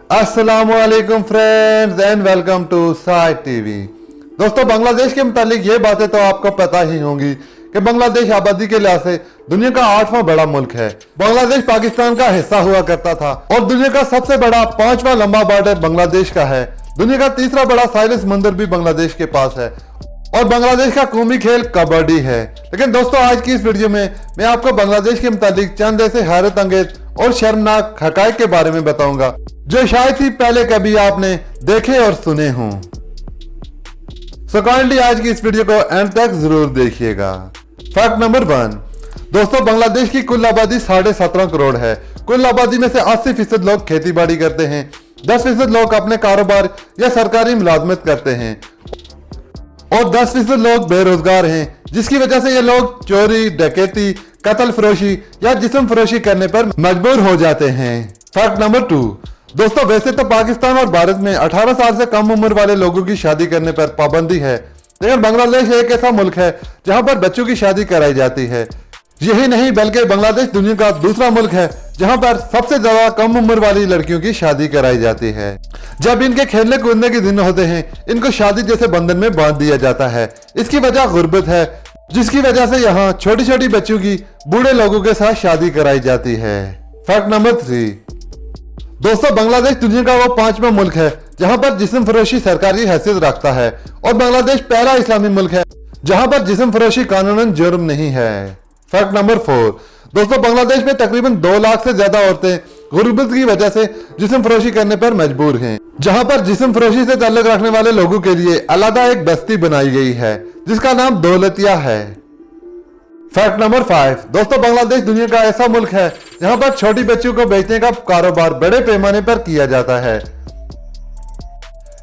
अस्सलामुअलैकुम friends and welcome to Sai TV. दोस्तों, बांग्लादेश के मुतालिक ये बातें तो आपको पता ही होंगी कि बांग्लादेश आबादी के लिहाज से दुनिया का 8वां बड़ा मुल्क है। बांग्लादेश पाकिस्तान का हिस्सा हुआ करता था और दुनिया का सबसे बड़ा 5वां लंबा बॉर्डर बांग्लादेश का है। दुनिया का 3रा बड़ा साहिल समंदर भी बांग्लादेश के पास है और बांग्लादेश का कौमी खेल कबड्डी है। लेकिन दोस्तों, आज की इस वीडियो में मैं आपको बांग्लादेश के मुतालिक चंद ऐसे हैरत अंगेज और शर्मनाक हकायक के बारे में बताऊंगा जो शायद ही पहले कभी आपने देखे और सुने हों। सो काइंडली आज की इस वीडियो को एंड तक जरूर देखिएगा। फैक्ट नंबर 1, दोस्तों, बांग्लादेश की कुल आबादी 17.5 करोड़ है। कुल आबादी में से 80% लोग खेती बाड़ी करते हैं, 10% लोग अपने कारोबार या सरकारी मुलाजमत करते हैं और 10% लोग बेरोजगार हैं, जिसकी वजह से ये लोग चोरी, डकैती, कत्ल फरोशी या जिस्म फरोशी करने पर मजबूर हो जाते हैं। फैक्ट नंबर 2, दोस्तों, वैसे तो पाकिस्तान और भारत में 18 साल से कम उम्र वाले लोगों की शादी करने पर पाबंदी है, लेकिन बांग्लादेश एक ऐसा मुल्क है जहां पर बच्चों की शादी कराई जाती है। यही नहीं बल्कि बांग्लादेश दुनिया का दूसरा मुल्क है जहां पर सबसे ज्यादा कम उम्र वाली लड़कियों की शादी कराई जाती है। जब इनके खेलने कूदने के दिन होते हैं, इनको शादी जैसे बंधन में बांध दिया जाता है। इसकी वजह गुर्बत है, जिसकी वजह से यहाँ छोटी छोटी बच्चों की बूढ़े लोगों के साथ शादी कराई जाती है। फैक्ट नंबर 3, दोस्तों, बांग्लादेश दुनिया का वो 5वां मुल्क है जहां पर जिस्म फरोशी सरकारी हैसियत रखता है और बांग्लादेश पहला इस्लामी मुल्क है जहां पर जिस्म फरोशी कानूनन जुर्म नहीं है। फैक्ट नंबर 4, दोस्तों, बांग्लादेश में तकरीबन 2 लाख से ज्यादा औरतें गुर्बत की वजह से जिस्म फरोशी करने पर मजबूर हैं, जहां पर जिस्म फरोशी से ताल्लुक रखने वाले लोगों के लिए अलग एक बस्ती बनाई गई है जिसका नाम दौलतिया है। फैक्ट नंबर 5, दोस्तों, बांग्लादेश दुनिया का ऐसा मुल्क है जहां पर छोटी बच्चियों को बेचने का कारोबार बड़े पैमाने पर किया जाता है।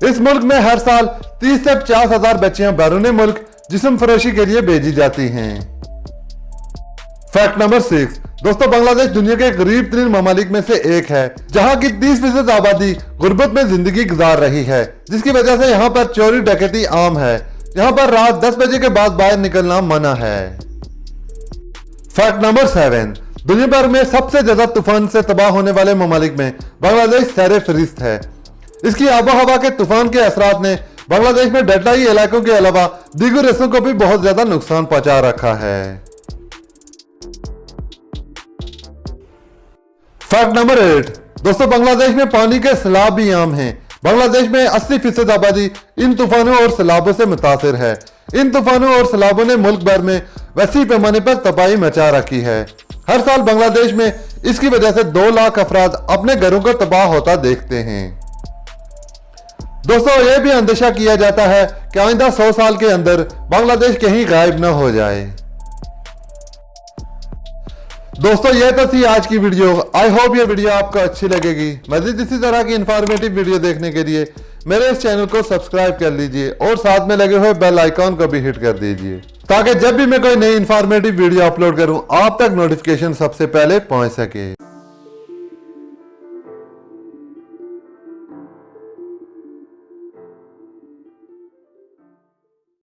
इस मुल्क में हर साल 30 से 50 हजार बच्चियां बैरून मुल्क जिस्म फरोशी के लिए भेजी जाती हैं। फैक्ट नंबर 6, दोस्तों, बांग्लादेश दुनिया के करीब 3 ममालिक में से एक है जहां की 30% आबादी गुर्बत में जिंदगी गुजार रही है, जिसकी वजह से यहाँ पर चोरी डकैती आम है। यहाँ पर रात 10 बजे के बाद बाहर निकलना मना है। फैक्ट नंबर 7, दुनिया भर में सबसे ज्यादा तूफान से तबाह होने वाले ममालिक में बांग्लादेश सर फहरिस्त है। इसकी आबो हवा के तूफान के असरात ने बांग्लादेश में डेल्टाई इलाकों के अलावा दीगर हिस्सों को भी बहुत ज्यादा नुकसान पहुंचा रखा है। फैक्ट नंबर 8, दोस्तों, बांग्लादेश में पानी के सैलाब भी आम हैं। बांग्लादेश में 80% आबादी इन तूफानों और सैलाबों से मुतासिर है। इन तूफानों और सैलाबों ने मुल्क भर में वसी पैमाने पर तबाही मचा रखी है। हर साल बांग्लादेश में इसकी वजह से 2 लाख अफराद अपने घरों को तबाह होता देखते हैं। दोस्तों, यह भी अंदेशा किया जाता है कि आइंदा 100 साल के अंदर बांग्लादेश कहीं गायब न हो जाए। दोस्तों, यह तो थी आज की वीडियो। आई होप ये वीडियो आपको अच्छी लगेगी। मजीद इसी तरह की इंफॉर्मेटिव वीडियो देखने के लिए मेरे इस चैनल को सब्सक्राइब कर लीजिए और साथ में लगे हुए बेल आइकॉन को भी हिट कर दीजिए ताकि जब भी मैं कोई नई इंफॉर्मेटिव वीडियो अपलोड करूं आप तक नोटिफिकेशन सबसे पहले पहुंच सके।